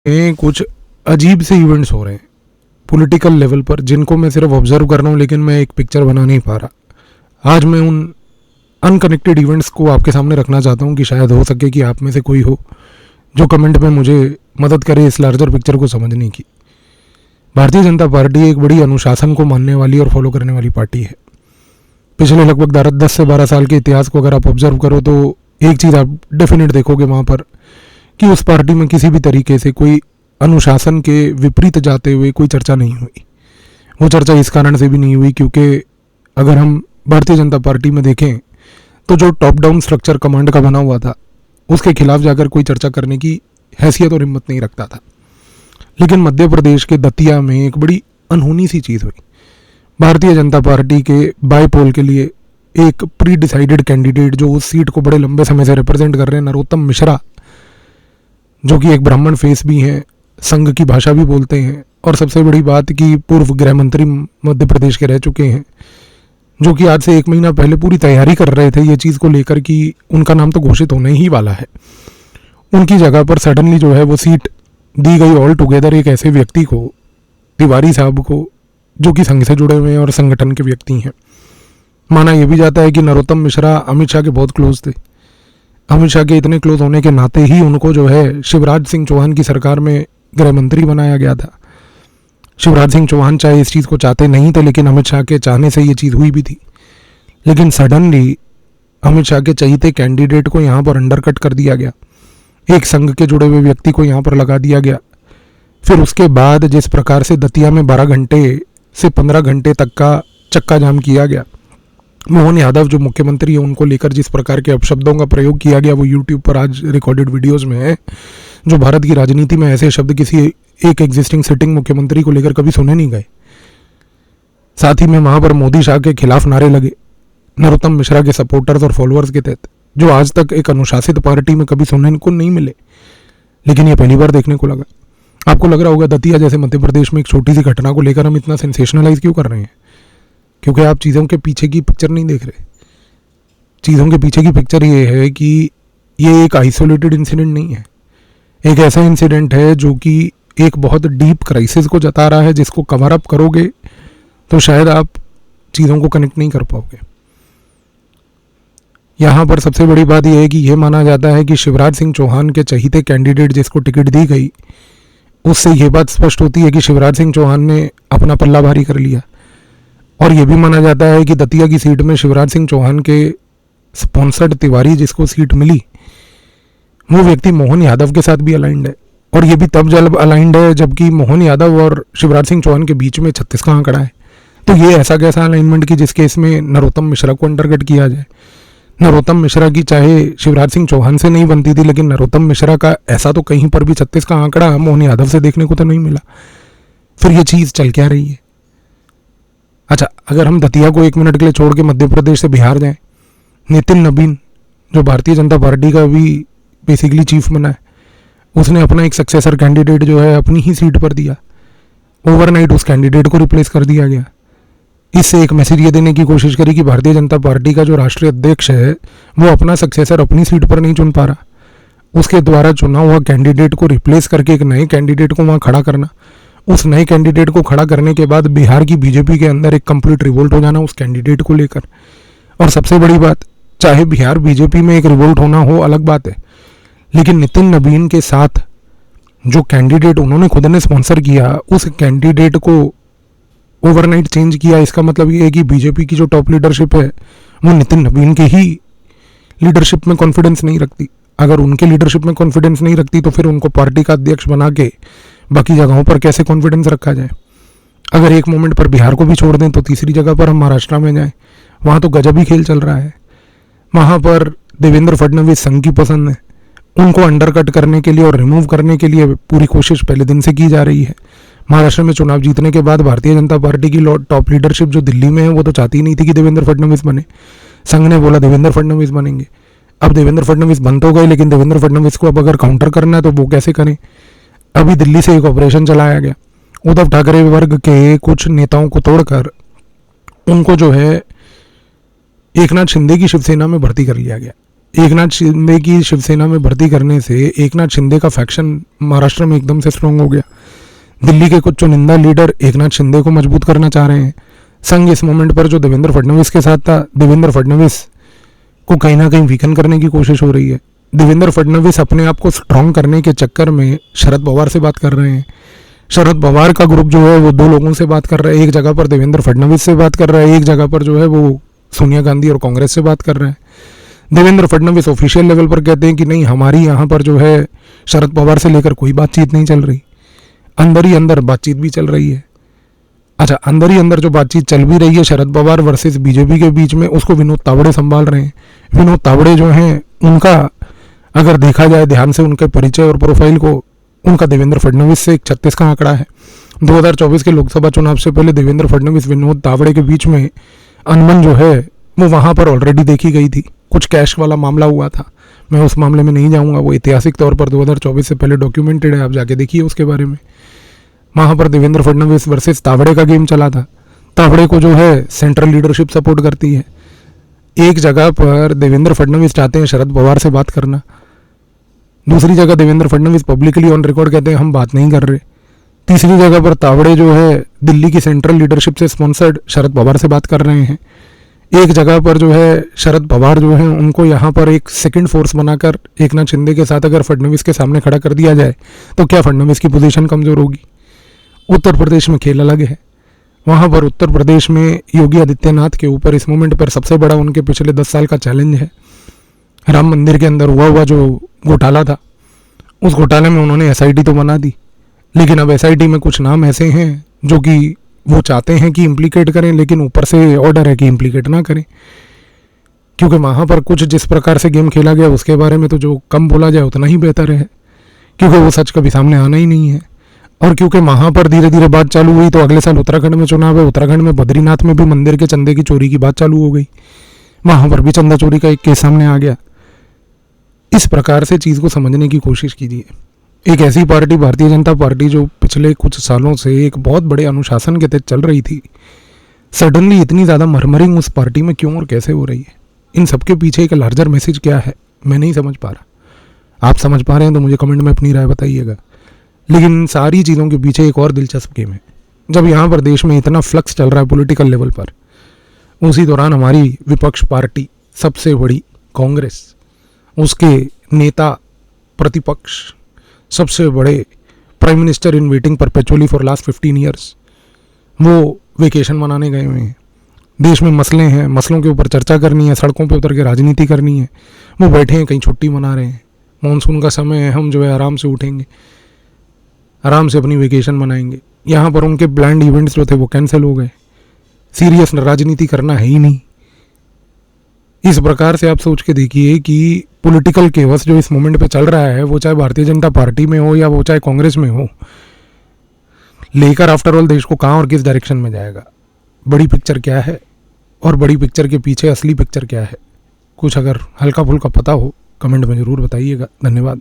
कुछ अजीब से इवेंट्स हो रहे हैं पॉलिटिकल लेवल पर, जिनको मैं सिर्फ ऑब्जर्व कर रहा हूँ, लेकिन मैं एक पिक्चर बना नहीं पा रहा। आज मैं उन अनकनेक्टेड इवेंट्स को आपके सामने रखना चाहता हूँ कि शायद हो सके कि आप में से कोई हो जो कमेंट में मुझे मदद करे इस लार्जर पिक्चर को समझने की। भारतीय जनता पार्टी एक बड़ी अनुशासन को मानने वाली और फॉलो करने वाली पार्टी है। पिछले लगभग 10 से 12 साल के इतिहास को अगर आप ऑब्जर्व करो तो एक चीज़ आप डेफिनेट देखोगे वहाँ पर कि उस पार्टी में किसी भी तरीके से कोई अनुशासन के विपरीत जाते हुए कोई चर्चा नहीं हुई। वो चर्चा इस कारण से भी नहीं हुई क्योंकि अगर हम भारतीय जनता पार्टी में देखें तो जो टॉप डाउन स्ट्रक्चर कमांड का बना हुआ था उसके खिलाफ जाकर कोई चर्चा करने की हैसियत और हिम्मत नहीं रखता था। लेकिन मध्य प्रदेश के दतिया में एक बड़ी अनहोनी सी चीज़ हुई। भारतीय जनता पार्टी के बाईपोल के लिए एक प्री डिसाइडेड कैंडिडेट जो उस सीट को बड़े लंबे समय से रिप्रेजेंट कर रहे हैं, नरोत्तम मिश्रा, जो कि एक ब्राह्मण फेस भी हैं, संघ की भाषा भी बोलते हैं और सबसे बड़ी बात कि पूर्व गृह मंत्री मध्य प्रदेश के रह चुके हैं, जो कि आज से 1 महीना पहले पूरी तैयारी कर रहे थे ये चीज़ को लेकर कि उनका नाम तो घोषित होने ही वाला है। उनकी जगह पर सडनली जो है वो सीट दी गई ऑल टुगेदर एक ऐसे व्यक्ति को, तिवारी साहब को, जो कि संघ से जुड़े हुए हैं और संगठन के व्यक्ति हैं। माना यह भी जाता है कि नरोत्तम मिश्रा अमित शाह के बहुत क्लोज थे। अमित शाह के इतने क्लोज होने के नाते ही उनको जो है शिवराज सिंह चौहान की सरकार में गृह मंत्री बनाया गया था। शिवराज सिंह चौहान चाहे इस चीज़ को चाहते नहीं थे, लेकिन अमित शाह के चाहने से ये चीज़ हुई भी थी। लेकिन सडनली अमित शाह के चहीते कैंडिडेट को यहाँ पर अंडरकट कर दिया गया, एक संघ के जुड़े हुए व्यक्ति को यहाँ पर लगा दिया गया। फिर उसके बाद जिस प्रकार से दतिया में 12 घंटे से 15 घंटे तक का चक्का जाम किया गया, मोहन यादव जो मुख्यमंत्री है उनको लेकर जिस प्रकार के अपशब्दों का प्रयोग किया गया वो यूट्यूब पर आज रिकॉर्डेड वीडियोस में है, जो भारत की राजनीति में ऐसे शब्द किसी एक एग्जिस्टिंग सिटिंग मुख्यमंत्री को लेकर कभी सुने नहीं गए। साथ ही में वहाँ पर मोदी शाह के खिलाफ नारे लगे नरोत्तम मिश्रा के सपोर्टर्स और फॉलोअर्स के तहत, जो आज तक एक अनुशासित पार्टी में कभी सुनने को नहीं मिले, लेकिन ये पहली बार देखने को लगा। आपको लग रहा होगा दतिया जैसे मध्य प्रदेश में एक छोटी सी घटना को लेकर हम इतना सेंसेशनलाइज क्यों कर रहे हैं? क्योंकि आप चीज़ों के पीछे की पिक्चर नहीं देख रहे। चीज़ों के पीछे की पिक्चर ये है कि ये एक आइसोलेटेड इंसिडेंट नहीं है, एक ऐसा इंसिडेंट है जो कि एक बहुत डीप क्राइसिस को जता रहा है, जिसको कवर अप करोगे तो शायद आप चीज़ों को कनेक्ट नहीं कर पाओगे। यहाँ पर सबसे बड़ी बात यह है कि यह माना जाता है कि शिवराज सिंह चौहान के चहीते कैंडिडेट जिसको टिकट दी गई, उससे ये बात स्पष्ट होती है कि शिवराज सिंह चौहान ने अपना पल्ला भारी कर लिया। और यह भी माना जाता है कि दतिया की सीट में शिवराज सिंह चौहान के स्पॉन्सर्ड तिवारी जिसको सीट मिली, वो व्यक्ति मोहन यादव के साथ भी अलाइंड है। और ये भी तब जब अलाइंड है जबकि मोहन यादव और शिवराज सिंह चौहान के बीच में 36 का आंकड़ा है। तो ये ऐसा कैसा अलाइनमेंट कि जिसके इसमें नरोत्तम मिश्रा को अंडरकट किया जाए। नरोत्तम मिश्रा की चाहे शिवराज सिंह चौहान से नहीं बनती थी, लेकिन नरोत्तम मिश्रा का ऐसा तो कहीं पर भी 36 का आंकड़ा मोहन यादव से देखने को तो नहीं मिला। फिर ये चीज़ चल क्या रही है? अच्छा, अगर हम दतिया को 1 मिनट के लिए छोड़ के मध्य प्रदेश से बिहार जाएं, नितिन नबीन जो भारतीय जनता पार्टी का भी बेसिकली चीफ बना है, उसने अपना एक सक्सेसर कैंडिडेट जो है अपनी ही सीट पर दिया। ओवरनाइट उस कैंडिडेट को रिप्लेस कर दिया गया। इससे एक मैसेज ये देने की कोशिश करी कि भारतीय जनता पार्टी का जो राष्ट्रीय अध्यक्ष है वो अपना सक्सेसर अपनी सीट पर नहीं चुन पा रहा, उसके द्वारा चुना हुआ कैंडिडेट को रिप्लेस करके एक नए कैंडिडेट को वहाँ खड़ा करना, उस नए कैंडिडेट को खड़ा करने के बाद बिहार की बीजेपी के अंदर एक कंप्लीट रिवोल्ट हो जाना उस कैंडिडेट को लेकर। और सबसे बड़ी बात, चाहे बिहार बीजेपी में एक रिवोल्ट होना हो अलग बात है, लेकिन नितिन नबीन के साथ जो कैंडिडेट उन्होंने खुद ने स्पॉन्सर किया, उस कैंडिडेट को ओवरनाइट चेंज किया। इसका मतलब ये है कि बीजेपी की जो टॉप लीडरशिप है वो नितिन नबीन के ही लीडरशिप में कॉन्फिडेंस नहीं रखती। अगर उनके लीडरशिप में कॉन्फिडेंस नहीं रखती तो फिर उनको पार्टी का अध्यक्ष बना के बाकी जगहों पर कैसे कॉन्फिडेंस रखा जाए? अगर एक मोमेंट पर बिहार को भी छोड़ दें तो तीसरी जगह पर हम महाराष्ट्र में जाएं, वहाँ तो गजब ही खेल चल रहा है। वहाँ पर देवेंद्र फडणवीस संघ की पसंद है, उनको अंडरकट करने के लिए और रिमूव करने के लिए पूरी कोशिश पहले दिन से की जा रही है। महाराष्ट्र में चुनाव जीतने के बाद भारतीय जनता पार्टी की टॉप लीडरशिप जो दिल्ली में है वो तो चाहती ही नहीं थी कि देवेंद्र फडणवीस बने। संघ ने बोला देवेंद्र फडणवीस बनेंगे। अब देवेंद्र फडणवीस बन तो गए, लेकिन देवेंद्र फडणवीस को अब अगर काउंटर करना है तो वो कैसे करें? अभी दिल्ली से एक ऑपरेशन चलाया गया, उद्धव ठाकरे वर्ग के कुछ नेताओं को तोड़कर उनको जो है एकनाथ शिंदे की शिवसेना में भर्ती कर लिया गया। एक नाथ शिंदे की शिवसेना में भर्ती करने से एक नाथ शिंदे का फैक्शन महाराष्ट्र में एकदम से स्ट्रांग हो गया। दिल्ली के कुछ चुनिंदा लीडर एक नाथ शिंदे को मजबूत करना चाह रहे हैं। संघ इस मोमेंट पर जो देवेंद्र फडणवीस के साथ था, देवेंद्र फडणवीस को कहीं ना कहीं वीकन करने की कोशिश हो रही है। देवेंद्र फडणवीस अपने आप को स्ट्रांग करने के चक्कर में शरद पवार से बात कर रहे हैं। शरद पवार का ग्रुप जो है वो दो लोगों से बात कर रहा है। एक जगह पर देवेंद्र फडणवीस से बात कर रहा है, एक जगह पर जो है वो सोनिया गांधी और कांग्रेस से बात कर रहा है। देवेंद्र फडणवीस ऑफिशियल लेवल पर कहते हैं कि नहीं, हमारी यहाँ पर जो है शरद पवार से लेकर कोई बातचीत नहीं चल रही। अंदर ही अंदर बातचीत भी चल रही है। अच्छा, अंदर ही अंदर जो बातचीत चल भी रही है शरद पवार वर्सेस बीजेपी के बीच में, उसको विनोद तावड़े संभाल रहे हैं। विनोद तावड़े जो हैं, उनका अगर देखा जाए ध्यान से उनके परिचय और प्रोफाइल को, उनका देवेंद्र फडणवीस से 36 का आंकड़ा है। 2024 के लोकसभा चुनाव से पहले देवेंद्र फडणवीस विनोद तावड़े के बीच में अनबन जो है वो वहाँ पर ऑलरेडी देखी गई थी। कुछ कैश वाला मामला हुआ था, मैं उस मामले में नहीं जाऊँगा, वो ऐतिहासिक तौर पर 2024 से पहले डॉक्यूमेंटेड है, आप जाके देखिए उसके बारे में। वहाँ पर देवेंद्र फडणवीस वर्सेस तावड़े का गेम चला था। तावड़े को जो है सेंट्रल लीडरशिप सपोर्ट करती है। एक जगह पर देवेंद्र फडणवीस चाहते हैं शरद पवार से बात करना, दूसरी जगह Devendra Fadnavis publicly on record कहते हैं हम बात नहीं कर रहे। तीसरी जगह पर तावड़े जो है दिल्ली की सेंट्रल लीडरशिप से स्पॉन्सर्ड शरद पवार से बात कर रहे हैं। एक जगह पर जो है शरद पवार जो है उनको यहाँ पर एक सेकंड फोर्स बनाकर एक नाथ शिंदे के साथ अगर फडणवीस के सामने खड़ा कर दिया जाए तो क्या फडणवीस की पोजीशन कमजोर होगी। उत्तर प्रदेश में खेल अलग है। वहाँ पर उत्तर प्रदेश में योगी आदित्यनाथ के ऊपर इस मोमेंट पर सबसे बड़ा उनके पिछले 10 साल का चैलेंज है। राम मंदिर के अंदर हुआ जो घोटाला था, उस घोटाले में उन्होंने SIT तो बना दी, लेकिन अब SIT में कुछ नाम ऐसे हैं जो कि वो चाहते हैं कि इम्प्लीकेट करें, लेकिन ऊपर से ऑर्डर है कि इम्प्लीकेट ना करें, क्योंकि वहाँ पर कुछ जिस प्रकार से गेम खेला गया उसके बारे में तो जो कम बोला जाए उतना ही बेहतर है, क्योंकि वो सच कभी सामने आना ही नहीं है। और क्योंकि वहाँ पर धीरे धीरे बात चालू हुई तो अगले साल उत्तराखंड में चुनाव है। उत्तराखंड में बद्रीनाथ में भी मंदिर के चंदे की चोरी की बात चालू हो गई, वहाँ पर भी चंदा चोरी का एक केस सामने आ गया। इस प्रकार से चीज़ को समझने की कोशिश कीजिए। एक ऐसी पार्टी भारतीय जनता पार्टी जो पिछले कुछ सालों से एक बहुत बड़े अनुशासन के तहत चल रही थी, सडनली इतनी ज़्यादा मरमरिंग उस पार्टी में क्यों और कैसे हो रही है? इन सबके पीछे एक लार्जर मैसेज क्या है, मैं नहीं समझ पा रहा। आप समझ पा रहे हैं तो मुझे कमेंट में अपनी राय बताइएगा। लेकिन इन सारी चीज़ों के पीछे एक और दिलचस्प गेम है। जब यहाँ पर देश में इतना फ्लक्स चल रहा है पॉलिटिकल लेवल पर, उसी दौरान हमारी विपक्ष पार्टी सबसे बड़ी कांग्रेस, उसके नेता प्रतिपक्ष सबसे बड़े prime minister in waiting perpetually for last 15 years, वो वेकेशन मनाने गए हुए हैं। देश में मसले हैं, मसलों के ऊपर चर्चा करनी है, सड़कों पे उतर के राजनीति करनी है, वो बैठे हैं कहीं छुट्टी मना रहे हैं। मानसून का समय है, हम जो है आराम से उठेंगे, आराम से अपनी वेकेशन मनाएंगे। यहाँ पर उनके ब्लैंड इवेंट्स जो थे वो कैंसिल हो गए। सीरियस राजनीति करना है ही नहीं। इस प्रकार से आप सोच के देखिए कि पॉलिटिकल केवस जो इस मोमेंट पे चल रहा है, वो चाहे भारतीय जनता पार्टी में हो या वो चाहे कांग्रेस में हो, लेकर आफ्टर ऑल देश को कहाँ और किस डायरेक्शन में जाएगा। बड़ी पिक्चर क्या है और बड़ी पिक्चर के पीछे असली पिक्चर क्या है, कुछ अगर हल्का फुल्का पता हो कमेंट में ज़रूर बताइएगा। धन्यवाद।